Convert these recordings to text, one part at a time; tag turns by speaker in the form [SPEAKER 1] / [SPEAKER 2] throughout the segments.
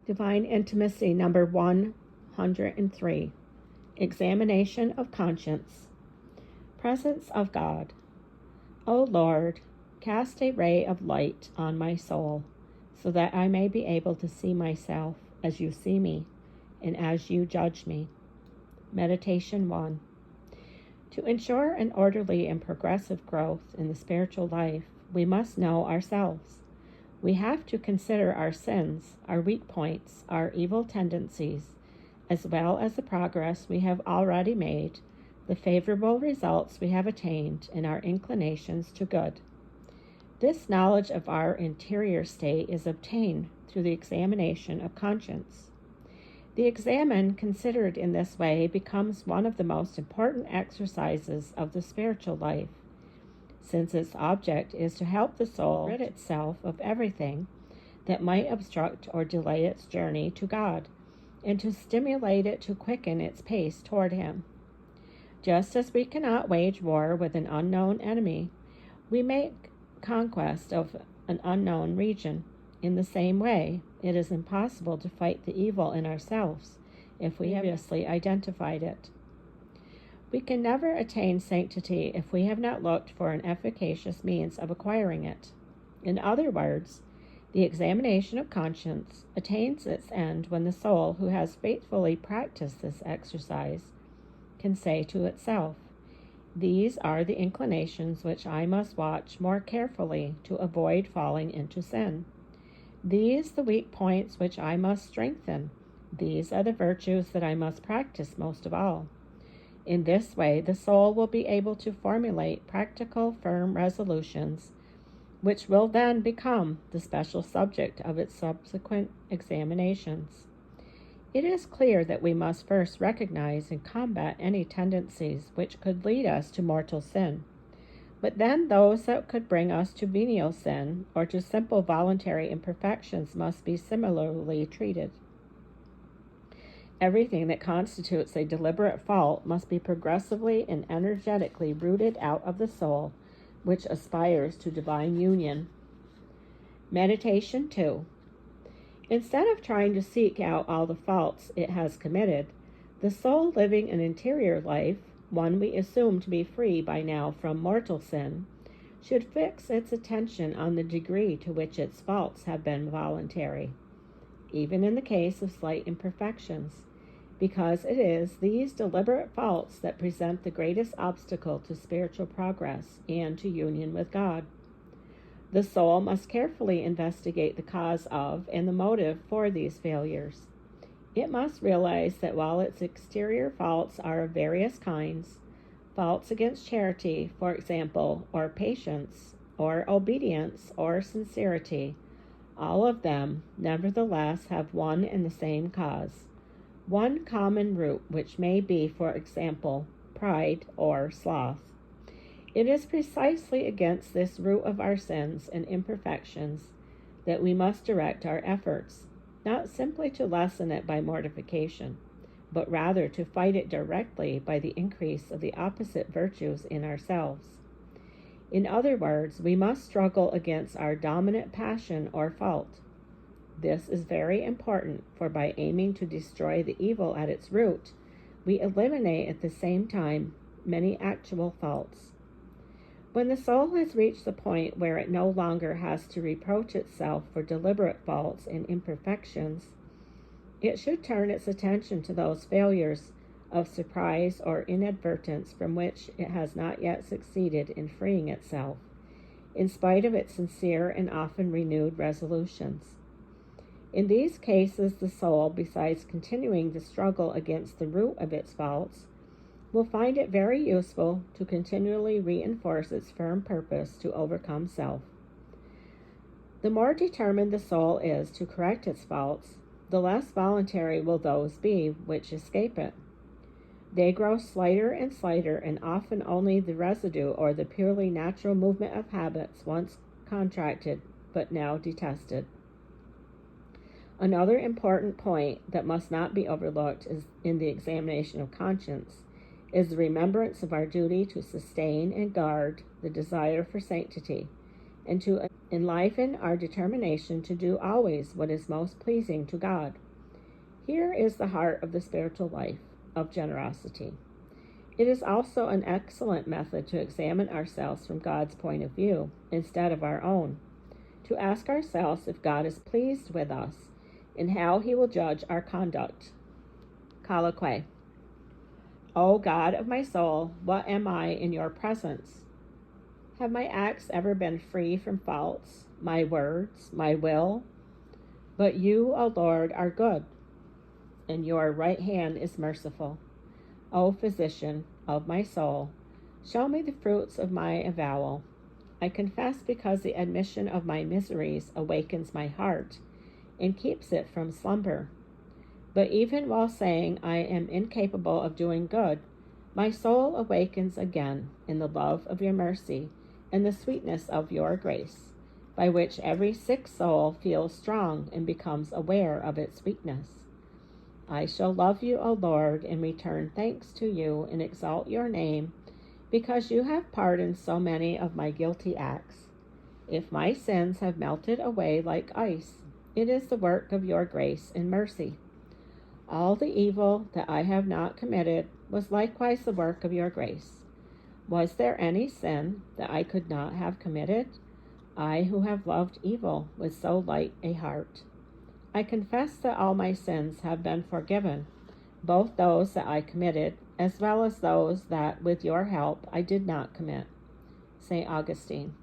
[SPEAKER 1] Divine Intimacy, number 103. Examination of Conscience. Presence of God. O Lord, cast a ray of light on my soul, so that I may be able to see myself as you see me, and as you judge me. Meditation 1. To ensure an orderly and progressive growth in the spiritual life, we must know ourselves. We have to consider our sins, our weak points, our evil tendencies, as well as the progress we have already made, the favorable results we have attained, and our inclinations to good. This knowledge of our interior state is obtained through the examination of conscience. The examen considered in this way becomes one of the most important exercises of the spiritual life, since its object is to help the soul rid itself of everything that might obstruct or delay its journey to God, and to stimulate it to quicken its pace toward Him. Just as we cannot wage war with an unknown enemy, we make conquest of an unknown region. In the same way, it is impossible to fight the evil in ourselves if we have previously identified it. We can never attain sanctity if we have not looked for an efficacious means of acquiring it. In other words, the examination of conscience attains its end when the soul who has faithfully practiced this exercise can say to itself, "These are the inclinations which I must watch more carefully to avoid falling into sin. These the weak points which I must strengthen. These are the virtues that I must practice most of all." In this way, the soul will be able to formulate practical, firm resolutions, which will then become the special subject of its subsequent examinations. It is clear that we must first recognize and combat any tendencies which could lead us to mortal sin, but then those that could bring us to venial sin or to simple voluntary imperfections must be similarly treated. Everything that constitutes a deliberate fault must be progressively and energetically rooted out of the soul which aspires to divine union. Meditation 2. Instead of trying to seek out all the faults it has committed, the soul living an interior life, one we assume to be free by now from mortal sin, should fix its attention on the degree to which its faults have been voluntary, even in the case of slight imperfections, because it is these deliberate faults that present the greatest obstacle to spiritual progress and to union with God. The soul must carefully investigate the cause of and the motive for these failures. It must realize that while its exterior faults are of various kinds, faults against charity, for example, or patience, or obedience, or sincerity, all of them, nevertheless, have one and the same cause, one common root, which may be, for example, pride or sloth. It is precisely against this root of our sins and imperfections that we must direct our efforts, not simply to lessen it by mortification, but rather to fight it directly by the increase of the opposite virtues in ourselves. In other words, we must struggle against our dominant passion or fault. This is very important, for by aiming to destroy the evil at its root, we eliminate at the same time many actual faults. When the soul has reached the point where it no longer has to reproach itself for deliberate faults and imperfections, it should turn its attention to those failures of surprise or inadvertence from which it has not yet succeeded in freeing itself, in spite of its sincere and often renewed resolutions. In these cases, the soul, besides continuing the struggle against the root of its faults, will find it very useful to continually reinforce its firm purpose to overcome self. The more determined the soul is to correct its faults, the less voluntary will those be which escape it. They grow slighter and slighter, and often only the residue or the purely natural movement of habits once contracted but now detested. Another important point that must not be overlooked is in the examination of conscience is the remembrance of our duty to sustain and guard the desire for sanctity, and to Enliven our determination to do always what is most pleasing to God. Here is the heart of the spiritual life of generosity. It is also an excellent method to examine ourselves from God's point of view instead of our own, to ask ourselves if God is pleased with us and how he will judge our conduct. Colloquy. O God of my soul, what am I in your presence? Have my acts ever been free from faults, my words, my will? But you, O Lord, are good, and your right hand is merciful. O Physician of my soul, show me the fruits of my avowal. I confess because the admission of my miseries awakens my heart and keeps it from slumber. But even while saying I am incapable of doing good, my soul awakens again in the love of your mercy and the sweetness of your grace, by which every sick soul feels strong and becomes aware of its weakness. I shall love you, O Lord, and return thanks to you and exalt your name, because you have pardoned so many of my guilty acts. If my sins have melted away like ice, it is the work of your grace and mercy. All the evil that I have not committed was likewise the work of your grace. Was there any sin that I could not have committed? I who have loved evil with so light a heart. I confess that all my sins have been forgiven, both those that I committed, as well as those that, with your help, I did not commit. St. Augustine.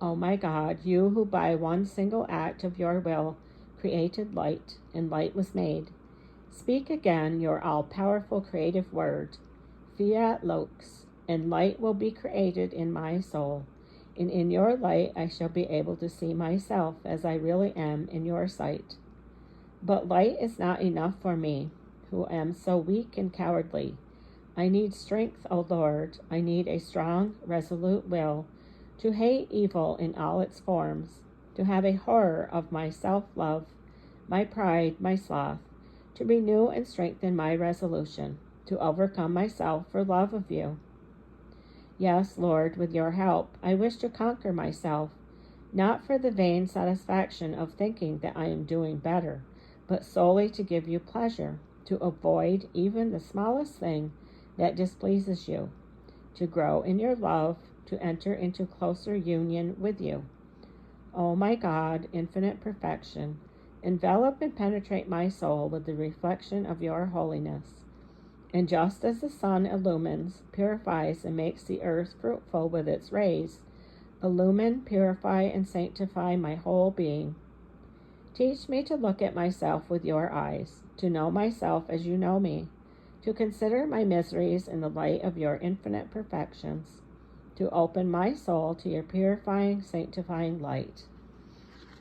[SPEAKER 1] O my God, you who by one single act of your will created light, and light was made, speak again your all-powerful creative word, fiat lux, and light will be created in my soul, and in your light I shall be able to see myself as I really am in your sight. But light is not enough for me, who am so weak and cowardly. I need strength, O Lord. I need a strong, resolute will to hate evil in all its forms, to have a horror of my self-love, my pride, my sloth, to renew and strengthen my resolution, to overcome myself for love of you. Yes, Lord, with your help, I wish to conquer myself, not for the vain satisfaction of thinking that I am doing better, but solely to give you pleasure, to avoid even the smallest thing that displeases you, to grow in your love, to enter into closer union with you. O my God, infinite perfection, envelop and penetrate my soul with the reflection of your holiness. And just as the sun illumines, purifies, and makes the earth fruitful with its rays, illumine, purify, and sanctify my whole being. Teach me to look at myself with your eyes, to know myself as you know me, to consider my miseries in the light of your infinite perfections, to open my soul to your purifying, sanctifying light.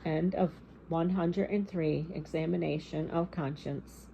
[SPEAKER 1] End of 103, Examination of Conscience.